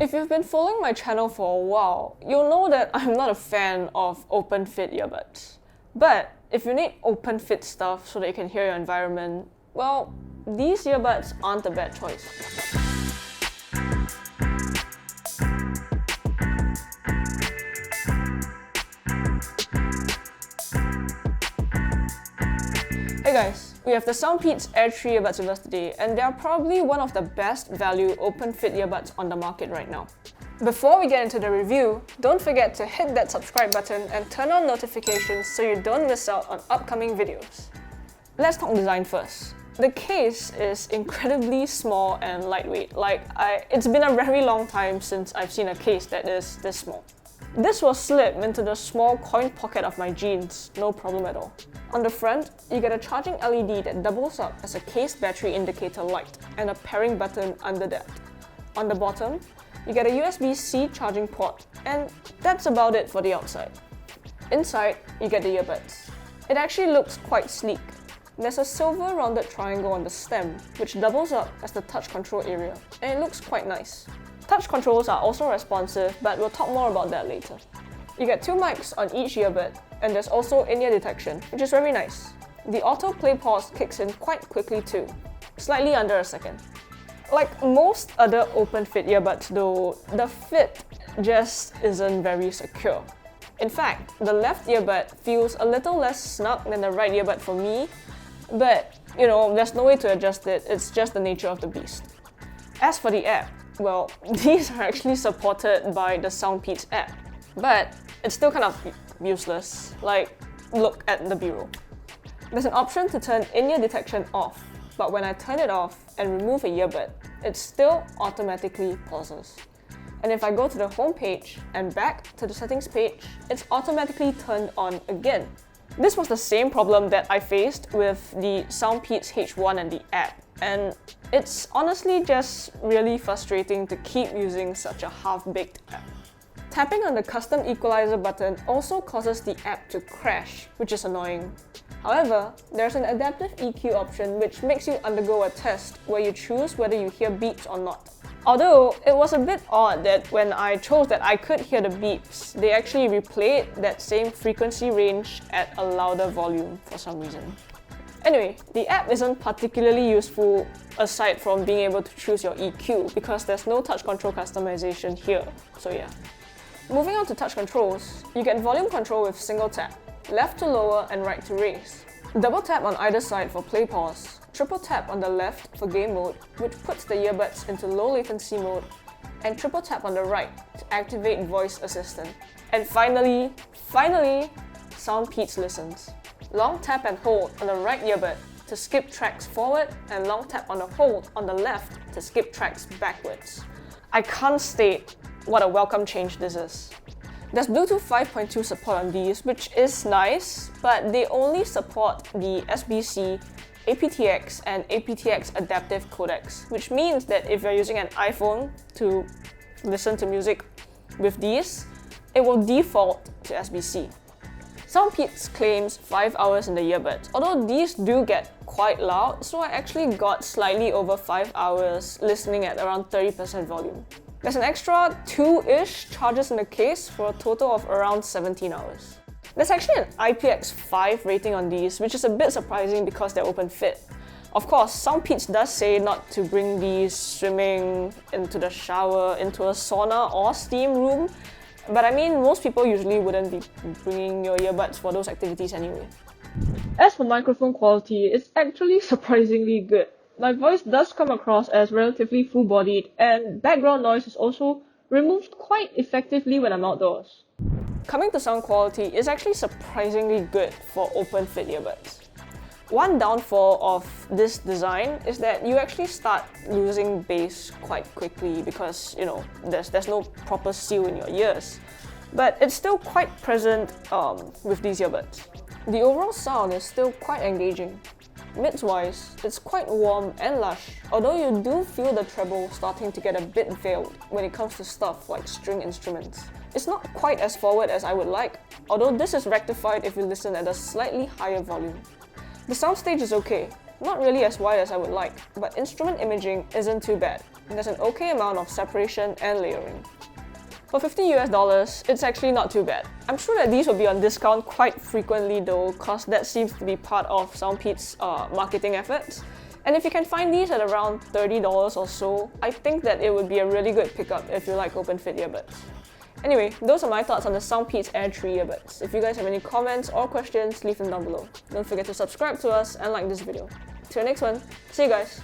If you've been following my channel for a while, you'll know that I'm not a fan of open fit earbuds. But if you need open fit stuff so that you can hear your environment, well, these earbuds aren't a bad choice. Hey guys, we have the Soundpeats Air 3 earbuds with us today, and they are probably one of the best value open fit earbuds on the market right now. Before we get into the review, don't forget to hit that subscribe button and turn on notifications so you don't miss out on upcoming videos. Let's talk design first. The case is incredibly small and lightweight. It's been a very long time since I've seen a case that is this small. This will slip into the small coin pocket of my jeans, no problem at all. On the front, you get a charging LED that doubles up as a case battery indicator light and a pairing button under that. On the bottom, you get a USB-C charging port, and that's about it for the outside. Inside, you get the earbuds. It actually looks quite sleek. There's a silver rounded triangle on the stem, which doubles up as the touch control area, and it looks quite nice. Touch controls are also responsive, but we'll talk more about that later. You get two mics on each earbud, and there's also in-ear detection, which is very nice. The auto play pause kicks in quite quickly too, slightly under a second. Like most other open fit earbuds though, the fit just isn't very secure. In fact, the left earbud feels a little less snug than the right earbud for me, but there's no way to adjust it, it's just the nature of the beast. As for the app, well, these are actually supported by the Soundpeats app, but it's still kind of useless. Look at the bureau. There's an option to turn in-ear detection off, but when I turn it off and remove a earbud, it still automatically pauses. And if I go to the home page and back to the settings page, it's automatically turned on again. This was the same problem that I faced with the Soundpeats H1 and the app, and it's honestly just really frustrating to keep using such a half-baked app. Tapping on the custom equalizer button also causes the app to crash, which is annoying. However, there's an adaptive EQ option which makes you undergo a test where you choose whether you hear beeps or not. Although, it was a bit odd that when I chose that I could hear the beeps, they actually replayed that same frequency range at a louder volume for some reason. Anyway, the app isn't particularly useful aside from being able to choose your EQ because there's no touch control customization here, so yeah. Moving on to touch controls, you get volume control with single tap, left to lower and right to raise. Double tap on either side for play pause, triple tap on the left for game mode, which puts the earbuds into low latency mode, and triple tap on the right to activate voice assistant. And finally, Soundpeats listens. Long tap and hold on the right earbud to skip tracks forward, and long tap on the hold on the left to skip tracks backwards. I can't state what a welcome change this is. There's Bluetooth 5.2 support on these, which is nice, but they only support the SBC, aptX, and aptX adaptive codecs, which means that if you're using an iPhone to listen to music with these, it will default to SBC. Soundpeats claims 5 hours in the earbuds, although these do get quite loud, so I actually got slightly over 5 hours listening at around 30% volume. There's an extra 2-ish charges in the case for a total of around 17 hours. There's actually an IPX5 rating on these, which is a bit surprising because they're open fit. Of course, Soundpeats does say not to bring these swimming, into the shower, into a sauna or steam room, but I mean, most people usually wouldn't be bringing your earbuds for those activities anyway. As for microphone quality, it's actually surprisingly good. My voice does come across as relatively full-bodied, and background noise is also removed quite effectively when I'm outdoors. Coming to sound quality, it's actually surprisingly good for open fit earbuds. One downfall of this design is that you actually start losing bass quite quickly because, there's no proper seal in your ears. But it's still quite present with these earbuds. The overall sound is still quite engaging. Mids-wise, it's quite warm and lush, although you do feel the treble starting to get a bit veiled when it comes to stuff like string instruments. It's not quite as forward as I would like, although this is rectified if you listen at a slightly higher volume. The soundstage is okay. not really as wide as I would like, but instrument imaging isn't too bad. There's an okay amount of separation and layering. For $50 US, it's actually not too bad. I'm sure that these will be on discount quite frequently though, cause that seems to be part of Soundpeats' marketing efforts. And if you can find these at around $30 or so, I think that it would be a really good pickup if you like open fit earbuds. Anyway, those are my thoughts on the Soundpeats Air 3 earbuds. If you guys have any comments or questions, leave them down below. Don't forget to subscribe to us and like this video. Till next one, see you guys!